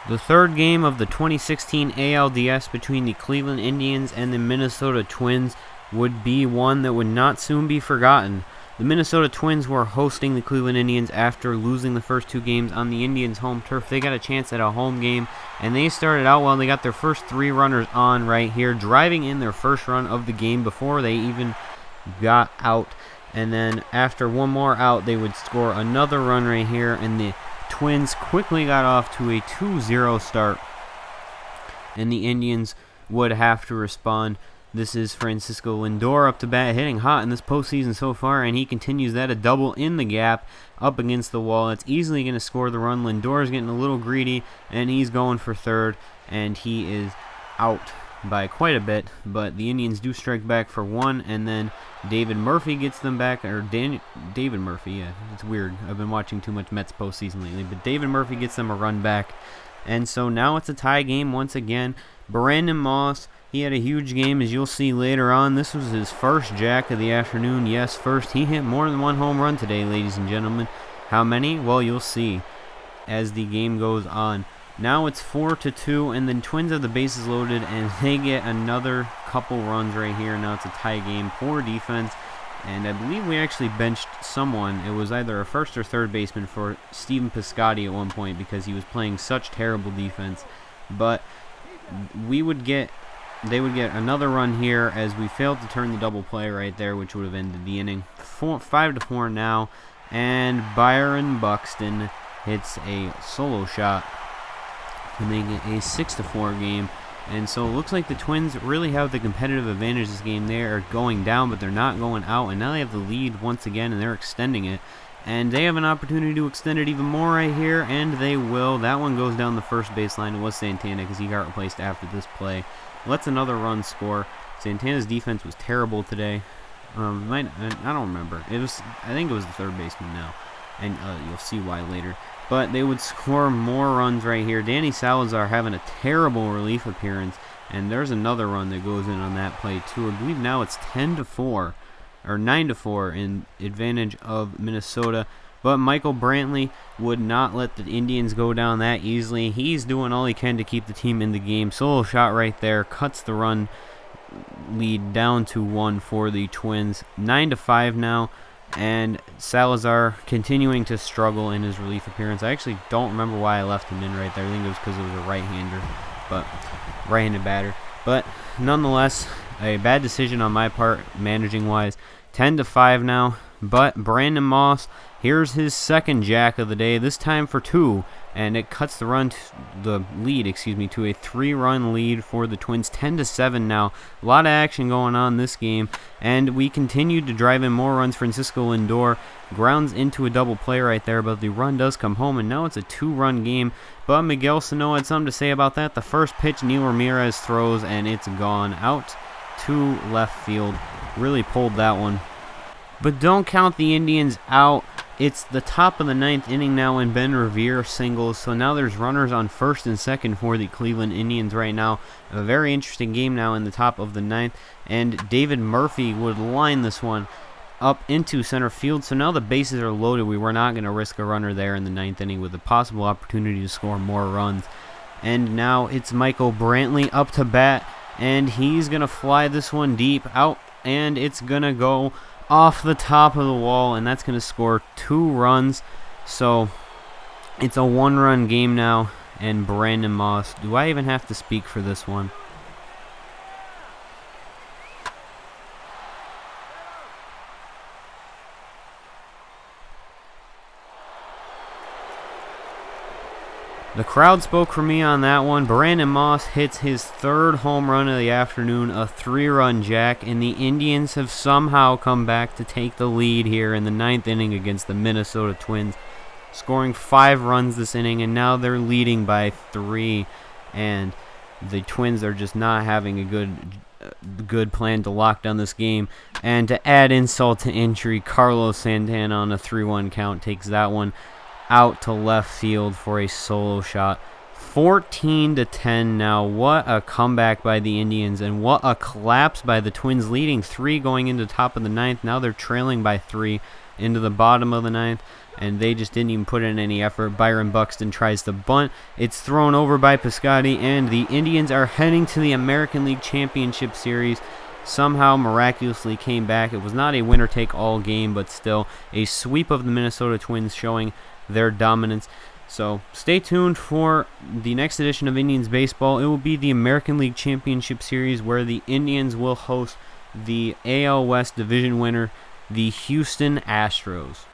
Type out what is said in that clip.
The third game of the 2016 ALDS between the Cleveland Indians and the Minnesota Twins would be one that would not soon be forgotten. The Minnesota Twins were hosting the Cleveland Indians after losing the first two games on the Indians' home turf. They got a chance at a home game, and they started out well. They got their first three runners on right here, driving in their first run of the game before they even got out. And then after one more out, they would score another run right here, and the Twins quickly got off to a 2-0 start, and the Indians would have to respond. This is Francisco Lindor up to bat, hitting hot in this postseason so far, and he continues that, a double in the gap up against the wall. It's easily going to score the run. Lindor is getting a little greedy, and he's going for third, and he is out by quite a bit, but the Indians do strike back for one, and then David Murphy gets them back, or David Murphy, yeah, it's weird. I've been watching too much Mets postseason lately, but David Murphy gets them a run back, and so now it's a tie game once again. Brandon Moss, he had a huge game, as you'll see later on. This was his first jack of the afternoon. Yes, first. He hit more than one home run today, ladies and gentlemen. How many? Well, you'll see as the game goes on. Now it's 4-2, and then Twins have the bases loaded, and they get another couple runs right here. Now it's a tie game. Poor defense, and I believe we actually benched someone. It was either a first or third baseman for Stephen Piscotty at one point because he was playing such terrible defense. But they would get another run here as we failed to turn the double play right there, which would have ended the inning. 5-4 now, and Byron Buxton hits a solo shot to make it a 6-4 game. And so it looks like the Twins really have the competitive advantage this game. They are going down, but they're not going out, and now they have the lead once again, and they're extending it. And they have an opportunity to extend it even more right here, and they will. That one goes down the first baseline. It was Santana because he got replaced after this play. Let's another run score. Santana's defense was terrible today. I don't remember. I think it was the third baseman now, and you'll see why later. But they would score more runs right here. Danny Salazar having a terrible relief appearance, and there's another run that goes in on that play too. I believe now it's 10-4 or 9-4 in advantage of Minnesota. But Michael Brantley would not let the Indians go down that easily. He's doing all he can to keep the team in the game. Solo shot right there cuts the run lead down to 1 for the Twins. 9-5 now. And Salazar continuing to struggle in his relief appearance. I actually don't remember why I left him in right there. I think it was because it was a right-handed batter. But nonetheless, a bad decision on my part, managing-wise. 10-5 now. But Brandon Moss, here's his second jack of the day, this time for 2, and it cuts the lead to a 3-run lead for the Twins. 10-7 now. A lot of action going on this game, and we continue to drive in more runs. Francisco Lindor grounds into a double play right there, but the run does come home, and now it's a 2-run game. But Miguel Sano had something to say about that. The first pitch, Neil Ramirez throws, and it's gone out to left field. Really pulled that one. But don't count the Indians out. It's the top of the 9th inning now, and Ben Revere singles. So now there's runners on first and second for the Cleveland Indians right now. A very interesting game now in the top of the 9th. And David Murphy would line this one up into center field. So now the bases are loaded. We were not going to risk a runner there in the 9th inning with a possible opportunity to score more runs. And now it's Michael Brantley up to bat, and he's going to fly this one deep out, and it's going to go off the top of the wall, and that's going to score 2 runs. So it's a 1-run game now, and Brandon Moss, do I even have to speak for this one? The crowd spoke for me on that one. Brandon Moss hits his 3rd home run of the afternoon, a 3-run jack, and the Indians have somehow come back to take the lead here in the 9th inning against the Minnesota Twins, scoring 5 runs this inning, and now they're leading by 3, and the Twins are just not having a good plan to lock down this game. And to add insult to injury, Carlos Santana on a 3-1 count takes that one out to left field for a solo shot. 14-10 now. What a comeback by the Indians, and what a collapse by the Twins, leading 3 going into top of the 9th. Now they're trailing by 3 into the bottom of the 9th. and they just didn't even put in any effort. Byron Buxton tries to bunt. It's thrown over by Piscotty, and the Indians are heading to the American League Championship Series. Somehow miraculously came back. It was not a winner-take-all game, but still a sweep of the Minnesota Twins, showing their dominance. So stay tuned for the next edition of Indians Baseball. It will be the American League Championship Series, where the Indians will host the AL West division winner, the Houston Astros.